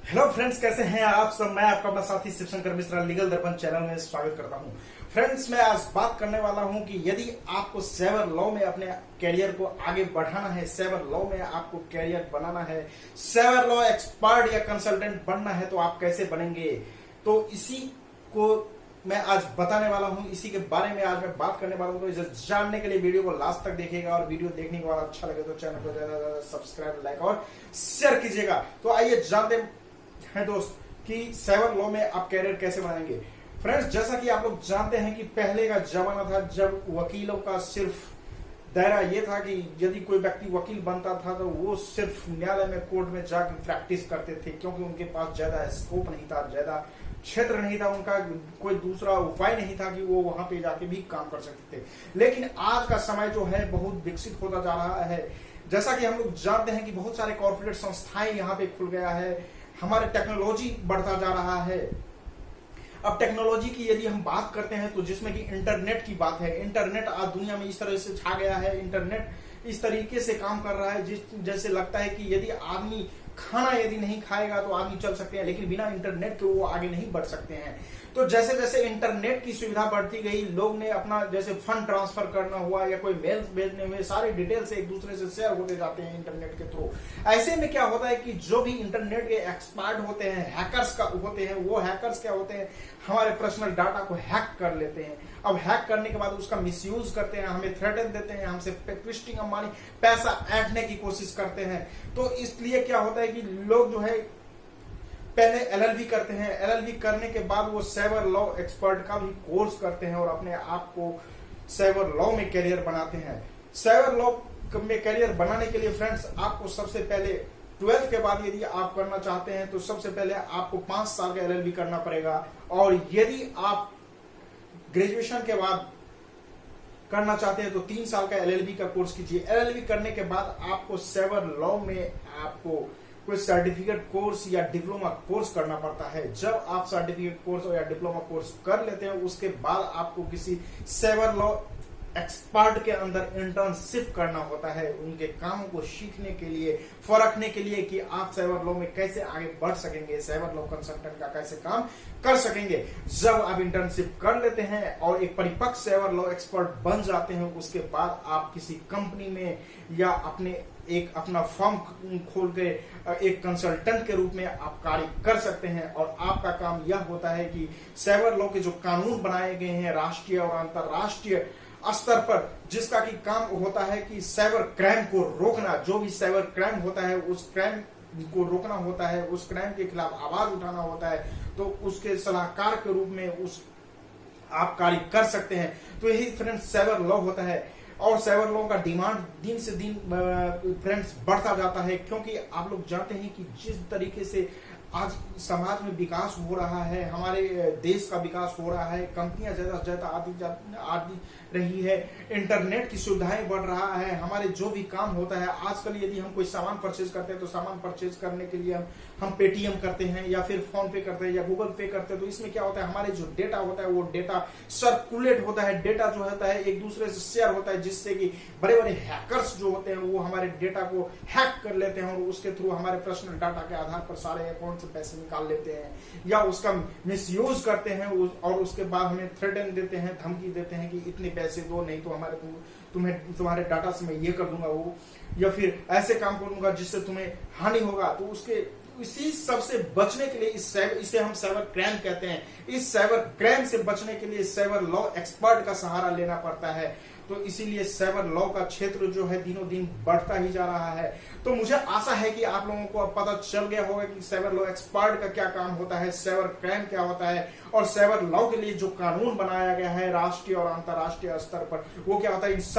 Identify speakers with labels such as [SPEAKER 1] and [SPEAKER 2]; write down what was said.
[SPEAKER 1] Hello friends, कैसे हैं आप सब। मैं आपका अपना साथी शिवशंकर मिश्रा लीगल दर्पण चैनल में स्वागत करता हूं। फ्रेंड्स, मैं आज बात करने वाला हूं कि यदि आपको साइबर लॉ में अपने कैरियर को आगे बढ़ाना है, साइबर लॉ में आपको कैरियर बनाना है, साइबर लॉ एक्सपर्ट या कंसल्टेंट बनना है, तो आप कैसे बनेंगे। तो इसी को मैं आज बताने वाला हूं, इसी के बारे में आज मैं बात करने वाला हूं। तो इसे जानने के लिए वीडियो को लास्ट तक देखिएगा और वीडियो देखने के बाद अच्छा लगे तो चैनल को ज्यादा ज्यादा सब्सक्राइब, लाइक और शेयर कीजिएगा। तो आइए जानते हैं दोस्त कि साइबर लॉ में आप कैरियर कैसे बनाएंगे। फ्रेंड्स, जैसा कि आप लोग जानते हैं कि पहले का जमाना था जब वकीलों का सिर्फ दायरा ये था कि यदि कोई व्यक्ति वकील बनता था तो वो सिर्फ न्यायालय में, कोर्ट में जाकर प्रैक्टिस करते थे, क्योंकि उनके पास ज्यादा स्कोप नहीं था, ज्यादा क्षेत्र नहीं था, उनका कोई दूसरा उपाय नहीं था कि वो वहां पे जाके भी काम कर सकते थे। लेकिन आज का समय जो है बहुत विकसित होता जा रहा है। जैसा कि हम लोग जानते हैं कि बहुत सारे कॉर्पोरेट संस्थाएं यहाँ पे खुल गया है, हमारे टेक्नोलॉजी बढ़ता जा रहा है। अब टेक्नोलॉजी की यदि हम बात करते हैं तो जिसमें कि इंटरनेट की बात है, इंटरनेट आज दुनिया में इस तरह से छा गया है, इंटरनेट इस तरीके से काम कर रहा है जैसे लगता है कि यदि आदमी खाना यदि नहीं खाएगा तो आदमी चल सकते हैं, लेकिन बिना इंटरनेट के वो आगे नहीं बढ़ सकते हैं। तो जैसे जैसे इंटरनेट की सुविधा बढ़ती गई, लोग ने अपना जैसे फंड ट्रांसफर करना हुआ या कोई मेल्स भेजने हुए, सारे डिटेल्स एक दूसरे से शेयर होते जाते हैं इंटरनेट के थ्रू। ऐसे में क्या होता है कि जो भी इंटरनेट के एक्सपर्ट होते हैं, हैकर्स का होते हैं, वो हैकर्स क्या होते हैं, हमारे पर्सनल डाटा को हैक कर लेते हैं। अब हैक करने के बाद उसका मिसयूज करते हैं, हमें थ्रेटन देते हैं, हमसे ट्विस्टिंग हमारी पैसा ऐंठने की कोशिश करते हैं। तो इसलिए क्या होता है कि लोग जो है पहले एलएलबी करते हैं, एलएलबी करने के बाद वो साइबर लॉ एक्सपर्ट का भी कोर्स करते हैं और अपने आप को साइबर लॉ में कैरियर बनाते हैं। साइबर लॉ में कैरियर बनाने के लिए फ्रेंड्स, आपको सबसे पहले 12th के बाद यदि आप करना चाहते हैं तो सबसे पहले आपको 5 साल का एलएलबी करना पड़ेगा। और यदि आप ग्रेजुएशन के बाद करना चाहते हैं तो 3 साल का एलएलबी का कोर्स कीजिए। एलएलबी करने के बाद आपको साइबर लॉ में आपको कोई सर्टिफिकेट कोर्स या डिप्लोमा कोर्स करना पड़ता है। जब आप सर्टिफिकेट कोर्स या डिप्लोमा कोर्स कर लेते हैं, उसके बाद आपको किसी साइबर लॉ एक्सपर्ट के अंदर इंटर्नशिप करना होता है, उनके कामों को सीखने के लिए, परखने के लिए कि आप साइबर लॉ में कैसे आगे बढ़ सकेंगे, साइबर लॉ कंसल्टेंट का कैसे काम कर सकेंगे। जब आप इंटर्नशिप कर लेते हैं और एक परिपक्व साइबर लॉ एक्सपर्ट बन जाते हैं, उसके बाद आप किसी कंपनी में या अपना फर्म खोल के एक कंसल्टेंट के रूप में आप कार्य कर सकते हैं। और आपका काम यह होता है कि साइबर लॉ के जो कानून बनाए गए हैं राष्ट्रीय और अंतर्राष्ट्रीय स्तर पर, जिसका की काम होता है कि साइबर क्राइम को रोकना, जो भी साइबर क्राइम होता है उस क्राइम को रोकना होता है, उस क्राइम के खिलाफ आवाज उठाना होता है, तो उसके सलाहकार के रूप में आप कार्य कर सकते हैं। तो यही फ्रेंड्स साइबर लॉ होता है। और साइबर लॉ का डिमांड दिन से दिन फ्रेंड्स बढ़ता जाता है, क्योंकि आप लोग जानते हैं कि जिस तरीके से आज समाज में विकास हो रहा है, हमारे देश का विकास हो रहा है, कंपनियां ज्यादा से ज्यादा आदि रही है, इंटरनेट की सुविधाएं बढ़ रहा है, हमारे जो भी काम होता है आजकल यदि हम कोई सामान परचेज करते हैं तो सामान परचेज करने के लिए हम पेटीएम करते हैं या फिर फोन पे करते हैं या गूगल पे करते हैं। तो इसमें क्या होता है, हमारे जो डेटा होता है वो डेटा सर्कुलेट होता है, डेटा जो होता है एक दूसरे से शेयर होता है, जिससे कि बड़े बड़े हैकर्स जो होते हैं वो हमारे डेटा को हैक कर लेते हैं और उसके थ्रू हमारे पर्सनल डाटा के आधार पर सारे अकाउंट से पैसे निकाल लेते हैं या उसका मिसयूज करते हैं और उसके बाद हमें थ्रेटन देते हैं, धमकी देते हैं कि इतने पैसे दो, नहीं तो तुम्हारे डाटा से मैं ये कर दूंगा वो, या फिर ऐसे काम करूंगा जिससे तुम्हें हानि होगा। तो इसी सबसे बचने के लिए इसे हम साइबर क्राइम कहते हैं। इस साइबर क्राइम से बचने के लिए साइबर लॉ एक्सपर्ट का सहारा लेना पड़ता है। तो इसीलिए साइबर लॉ का क्षेत्र जो है दिनों दिन बढ़ता ही जा रहा है। तो मुझे आशा है कि आप लोगों को अब पता चल गया होगा कि साइबर लॉ एक्सपर्ट का क्या काम होता है, साइबर क्राइम क्या होता है, और साइबर लॉ के लिए जो कानून बनाया गया है राष्ट्रीय और अंतर्राष्ट्रीय स्तर पर वो क्या होता है। इन सभी